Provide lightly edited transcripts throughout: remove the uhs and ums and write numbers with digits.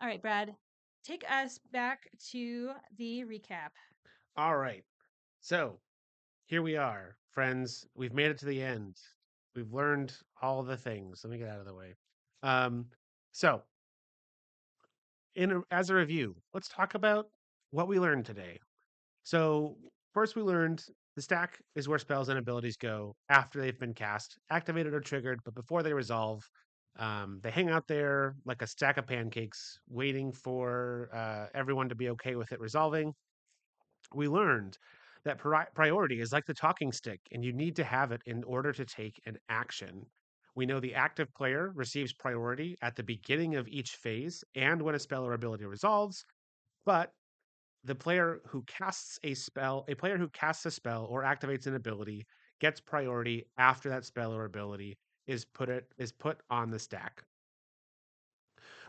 All right, Brad, take us back to the recap. All right. So here we are, friends. We've made it to the end. We've learned all the things. Let me get out of the way. Um, so, as a review, let's talk about what we learned today. So, first, we learned the stack is where spells and abilities go after they've been cast, activated, or triggered, but before they resolve. They hang out there like a stack of pancakes, waiting for everyone to be okay with it resolving. We learned that priority is like the talking stick, and you need to have it in order to take an action. We know the active player receives priority at the beginning of each phase and when a spell or ability resolves, but the player who casts a player who casts a spell or activates an ability gets priority after that spell or ability is put on the stack.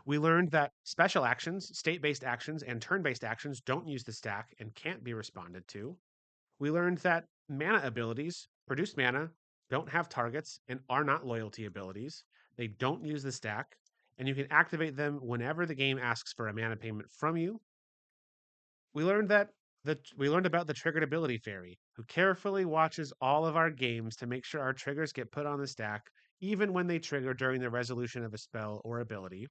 We learned that special actions, state-based actions, and turn-based actions don't use the stack and can't be responded to. We learned that mana abilities produce mana, don't have targets, and are not loyalty abilities. They don't use the stack, and you can activate them whenever the game asks for a mana payment from you. We learned that we learned about the triggered ability fairy, who carefully watches all of our games to make sure our triggers get put on the stack, even when they trigger during the resolution of a spell or ability.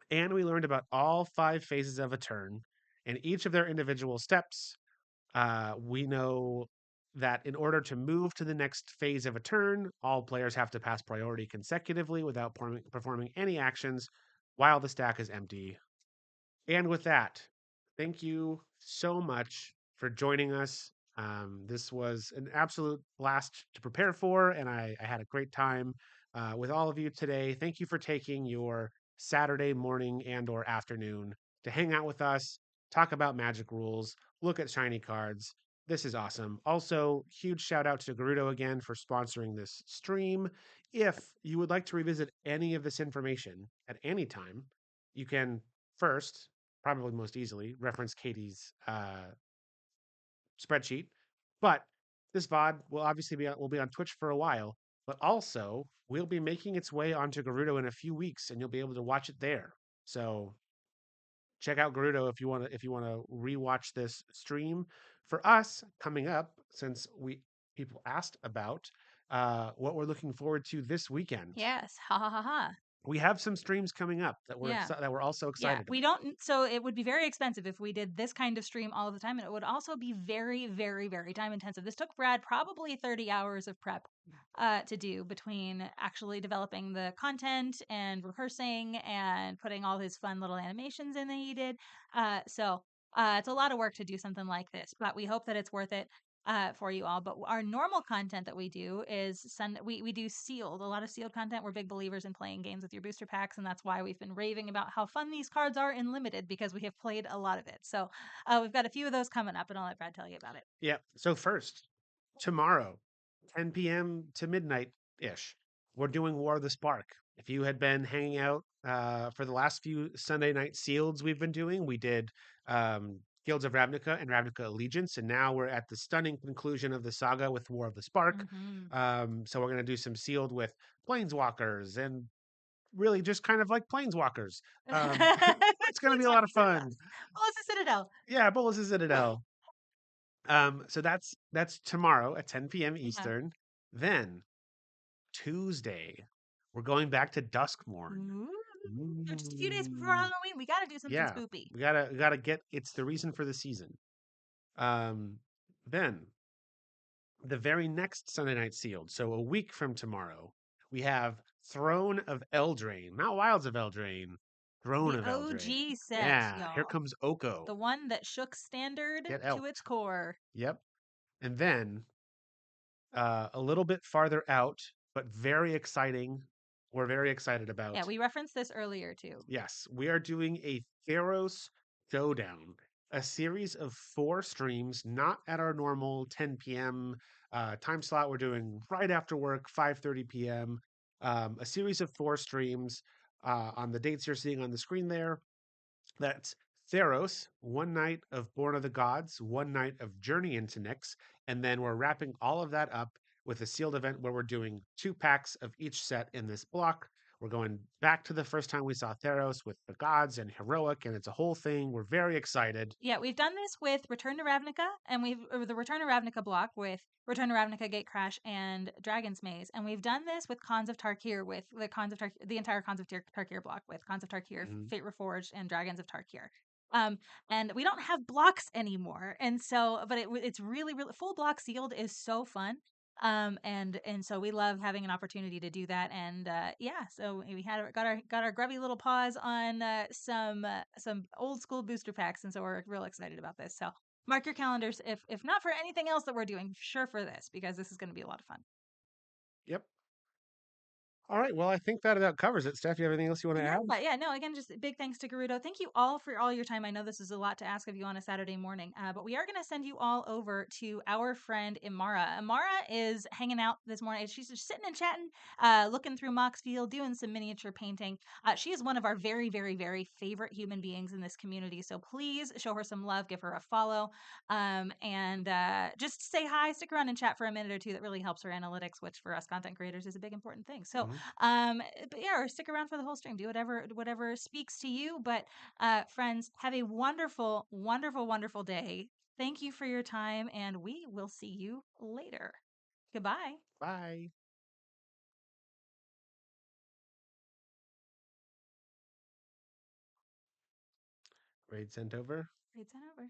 And we learned about all 5 phases of a turn and each of their individual steps. We know that in order to move to the next phase of a turn, all players have to pass priority consecutively without performing any actions while the stack is empty. And with that, thank you so much for joining us. This was an absolute blast to prepare for, and I had a great time with all of you today. Thank you for taking your Saturday morning and/or afternoon to hang out with us, talk about Magic rules, look at shiny cards. This is awesome. Also, huge shout out to Gerudo again for sponsoring this stream. If you would like to revisit any of this information at any time, you can first, probably most easily, reference Katie's spreadsheet. But this VOD will obviously will be on Twitch for a while, but also will be making its way onto Gerudo in a few weeks, and you'll be able to watch it there. So check out Gerudo if you want to rewatch this stream. For us, coming up, since we people asked about what we're looking forward to this weekend, Yes, ha ha ha ha. we have some streams coming up Yeah. that we're also Yeah, excited we don't. So it would be very expensive if we did this kind of stream all the time, and it would also be very, very, very time intensive. This took Brad probably 30 hours of prep to do between actually developing the content and rehearsing and putting all his fun little animations in that he did. It's a lot of work to do something like this, but we hope that it's worth it. For you all, but our normal content that we do is we do sealed, a lot of sealed content. We're big believers in playing games with your booster packs, and that's why we've been raving about how fun these cards are in limited, because we have played a lot of it. So we've got a few of those coming up, and I'll let Brad tell you about it. Yeah. So first, tomorrow, 10 p.m. to midnight ish, we're doing War of the Spark. If you had been hanging out for the last few Sunday night sealeds we've been doing, we did Guilds of Ravnica and Ravnica Allegiance, and now we're at the stunning conclusion of the saga with War of the Spark. Mm-hmm. So we're going to do some sealed with Planeswalkers and really just kind of like Planeswalkers. It's going to be a lot of fun. Well, it's a Citadel. Yeah, Bolas is Citadel. So that's tomorrow at 10 p.m. Yeah. Eastern. Then Tuesday, we're going back to Duskmorn. Ooh. Just a few days before Ooh. Halloween, we got to do something Yeah, spoopy. we gotta get. It's the reason for the season. Um, then the very next Sunday night sealed. So a week from tomorrow, we have Throne of Eldraine, not Wilds of Eldraine. Throne The of Eldraine. OG set, Yeah, here y'all. comes Oko. The one that shook standard Get to its elked. core. Yep. And then a little bit farther out, but very exciting. We're very excited Yeah, about. we referenced this earlier too. Yes, we are doing a Theros Showdown, a series of 4 streams, not at our normal 10 p.m. Time slot. We're doing right after work, 5:30 p.m. A series of 4 streams on the dates you're seeing on the screen there. That's Theros, one night of Born of the Gods, one night of Journey into Nyx, and then we're wrapping all of that up with a sealed event where we're doing 2 packs of each set in this block. We're going back to the first time we saw Theros with the gods and heroic, and it's a whole thing. We're very excited. Yeah, we've done this with Return to Ravnica, and the Return to Ravnica block with Return to Ravnica, Gatecrash, and Dragon's Maze, and we've done this with Khans of Tarkir with the Khans of Tarkir, the entire Khans of Tarkir block with Khans of Tarkir, Mhm. Fate Reforged, and Dragons of Tarkir. Um, and we don't have blocks anymore, and so, but it's really, really full block sealed is so fun. And so we love having an opportunity to do that. And yeah, so we got our grubby little paws on some old school booster packs, and so we're real excited about this. So mark your calendars, if not for anything else that we're doing, sure for this, because this is going to be a lot of fun. Yep. All right. Well, I think that about covers it. Steph, you have anything else you want to Yeah, add? no, again, just big thanks to Garudo. Thank you all for all your time. I know this is a lot to ask of you on a Saturday morning, but we are going to send you all over to our friend Imara. Imara is hanging out this morning. She's just sitting and chatting, looking through Moxfield, doing some miniature painting. She is one of our very, very, very favorite human beings in this community. So please show her some love, give her a follow, and just say hi, stick around and chat for a minute or two. That really helps her analytics, which for us content creators is a big important thing. So Mhm. but yeah, or stick around for the whole stream. Do whatever speaks to you. But friends, have a wonderful, wonderful, wonderful day. Thank you for your time, and we will see you later. Goodbye. Bye. Raid sent over. It's over.